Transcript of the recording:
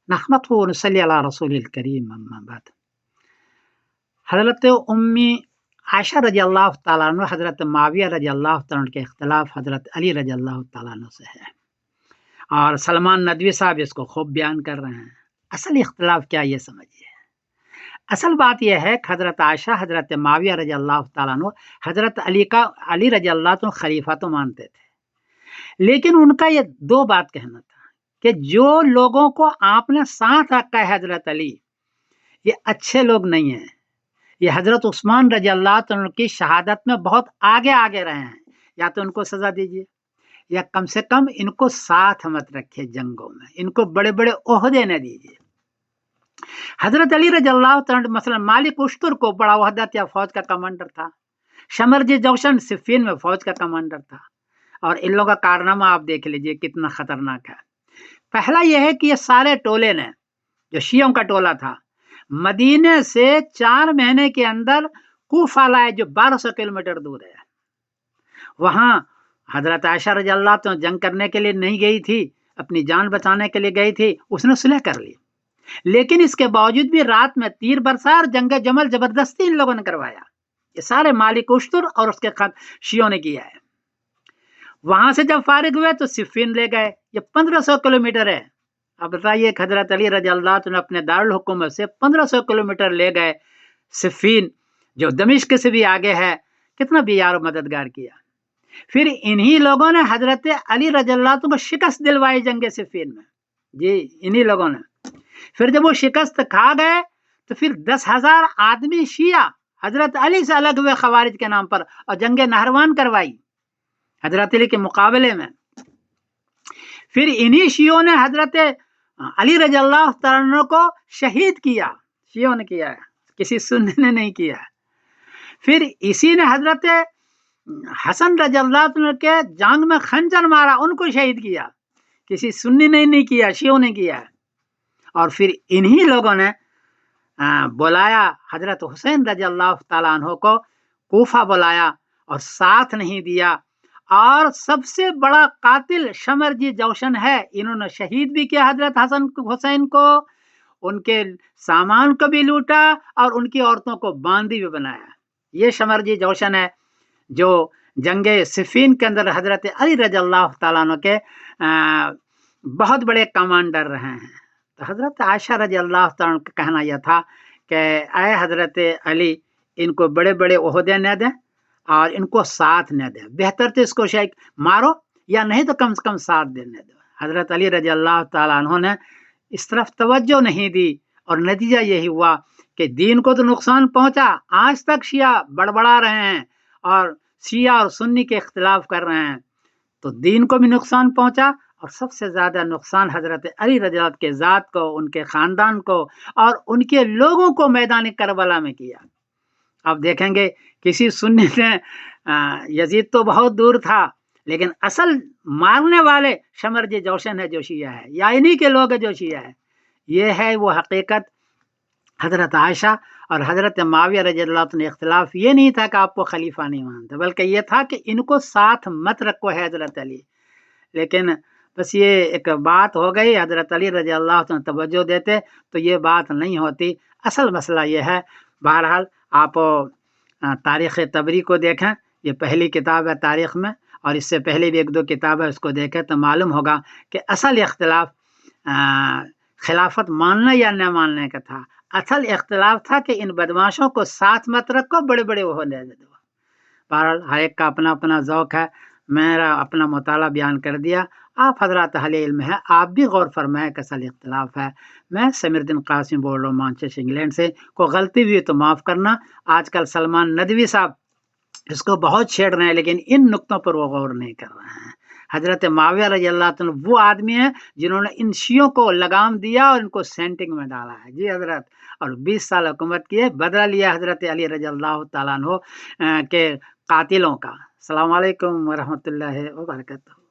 نحمده ونصلي على رسول الكريم اما بعد. حضرت امی عائشہ رضی اللہ تعالیٰ عنہ حضرت معاویہ رضی اللہ تعالیٰ عنہ کے اختلاف حضرت علی رضی اللہ تعالیٰ عنہ سے ہے، اور سلمان ندوی صاحب اس کو خوب بیان کر رہے ہیں۔ اصل اختلاف کیا یہ سمجھیے، اصل بات یہ ہے کہ حضرت عائشہ حضرت معاویہ رضی اللہ تعالیٰ عنہ حضرت علی رضی اللہ عنہ خلیفہ تو مانتے تھے، لیکن ان کا یہ دو بات کہنا تھا کہ جو لوگوں کو آپ نے ساتھ رکھا ہے حضرت علی، یہ اچھے لوگ نہیں ہیں، یہ حضرت عثمان رضی اللہ عنہ کی شہادت میں بہت آگے رہے ہیں، یا تو ان کو سزا دیجیے یا کم سے کم ان کو ساتھ مت رکھے جنگوں میں، ان کو بڑے بڑے عہدے نہ دیجیے۔ حضرت علی رضی اللہ عنہ مثلا مالک اشتر کو بڑا عہدہ تھا، فوج کا کمانڈر تھا، شمرجی جوشن صفین میں فوج کا کمانڈر تھا، اور ان لوگوں کا کارنامہ آپ دیکھ لیجئے کتنا خطرناک ہے۔ پہلا یہ ہے کہ یہ سارے ٹولے نے، جو شیعوں کا ٹولہ تھا، مدینے سے 4 مہینے کے اندر کوفہ لائے، جو 1200 کلومیٹر دور ہے۔ وہاں حضرت عائشہ رضی اللہ عنہ جنگ کرنے کے لیے نہیں گئی تھی، اپنی جان بچانے کے لیے گئی تھی، اس نے صلح کر لی، لیکن اس کے باوجود بھی رات میں تیر برسا اور جنگ جمل زبردستی ان لوگوں نے کروایا۔ یہ سارے مالک اشتر اور اس کے شیعوں نے کیا ہے۔ وہاں سے جب فارغ ہوئے تو صفین لے گئے، یہ 1500 کلومیٹر ہے۔ اب بتائیے کہ حضرت علی رضی اللہ عنہ اپنے دارالحکومت سے 1500 کلومیٹر لے گئے صفین، جو دمشق سے بھی آگے ہے، کتنا بھی یار مددگار کیا۔ پھر انہی لوگوں نے حضرت علی رضی اللہ عنہ کو شکست دلوائی جنگ صفین میں، جی انہی لوگوں نے۔ پھر جب وہ شکست کھا گئے تو پھر 10,000 آدمی شیعہ حضرت علی سے الگ ہوئے خوارج کے نام پر، اور جنگ نہروان کروائی حضرت علی کے مقابلے میں۔ پھر انہی شیعوں نے حضرت علی رضی اللہ تعالیٰ عنہ کو شہید کیا، شیعوں نے کیا ہے، کسی سنی نے نہیں کیا۔ پھر اسی نے حضرت حسن رضی اللہ عنہ کے جانگ میں خنجر مارا، ان کو شہید کیا، کسی سنی نے نہیں کیا، شیعوں نے کیا۔ اور پھر انہی لوگوں نے بلایا حضرت حسین رضی اللہ تعالیٰ عنہ کو، کوفہ بلایا اور ساتھ نہیں دیا۔ اور سب سے بڑا قاتل شمرجی جوشن ہے، انہوں نے شہید بھی کیا حضرت حسین کو، ان کے سامان کو بھی لوٹا اور ان کی عورتوں کو باندی بھی بنایا۔ یہ شمرجی جوشن ہے جو جنگ صفین کے اندر حضرت علی رضی اللہ تعالیٰ عنہ کے بہت بڑے کمانڈر رہے ہیں۔ تو حضرت عائشہ رضی اللہ تعالیٰ عنہ کا کہنا یہ تھا کہ اے حضرت علی، ان کو بڑے بڑے عہدے نہ دیں اور ان کو ساتھ نہ دیں، بہتر تو اس کو شاید مارو یا نہیں تو کم سے کم ساتھ دینے دو۔ حضرت علی رضی اللہ تعالیٰ عنہ نے اس طرف توجہ نہیں دی، اور نتیجہ یہی ہوا کہ دین کو تو نقصان پہنچا، آج تک شیعہ بڑبڑا رہے ہیں اور شیعہ اور سنی کے اختلاف کر رہے ہیں، تو دین کو بھی نقصان پہنچا، اور سب سے زیادہ نقصان حضرت علی رضی اللہ عنہ کے ذات کو، ان کے خاندان کو اور ان کے لوگوں کو میدان کربلا میں کیا۔ اب دیکھیں گے کسی سنی نے یزید تو بہت دور تھا، لیکن اصل مارنے والے شمرجی جوشن ہے جو شیعہ ہے، یا انہی کے لوگ جو شیعہ ہے۔ یہ ہے وہ حقیقت۔ حضرت عائشہ اور حضرت معاویہ رضی اللہ عنہ اختلاف یہ نہیں تھا کہ آپ کو خلیفہ نہیں مانتے، بلکہ یہ تھا کہ ان کو ساتھ مت رکھو ہے حضرت علی۔ لیکن بس یہ ایک بات ہو گئی، حضرت علی رضی اللہ عنہ توجہ دیتے تو یہ بات نہیں ہوتی۔ اصل مسئلہ یہ ہے۔ بہرحال آپ تاریخ تبری کو دیکھیں، یہ پہلی کتاب ہے تاریخ میں، اور اس سے پہلے بھی 1-2 کتاب ہے، اس کو دیکھیں تو معلوم ہوگا کہ اصل اختلاف خلافت ماننا یا نہ ماننے کا تھا۔ اصل اختلاف تھا کہ ان بدماشوں کو ساتھ مت رکھو، بڑے بڑے وہ دے دو۔ بہرحال ہر ایک کا اپنا اپنا ذوق ہے، میرا اپنا مطالعہ بیان کر دیا۔ آپ حضرات اہل علم ہے، آپ بھی غور فرمائیں کہ اصل اختلاف ہے۔ میں سمیر الدین قاسمی بول رہا ہوں مانچسٹر انگلینڈ سے۔ کوئی غلطی بھی تو معاف کرنا۔ آج کل سلمان ندوی صاحب اس کو بہت چھیڑ رہے ہیں، لیکن ان نقطوں پر وہ غور نہیں کر رہے ہیں۔ حضرت معاویہ رضی اللہ عنہ وہ آدمی ہیں جنہوں نے ان شیعوں کو لگام دیا اور ان کو سینٹنگ میں ڈالا ہے، جی حضرت، اور 20 سال حکومت کی ہے، بدلہ لیا حضرت علی رضی اللہ تعالیٰ عنہ کے قاتلوں کا۔ السلام علیکم ورحمۃ اللہ وبرکاتہ۔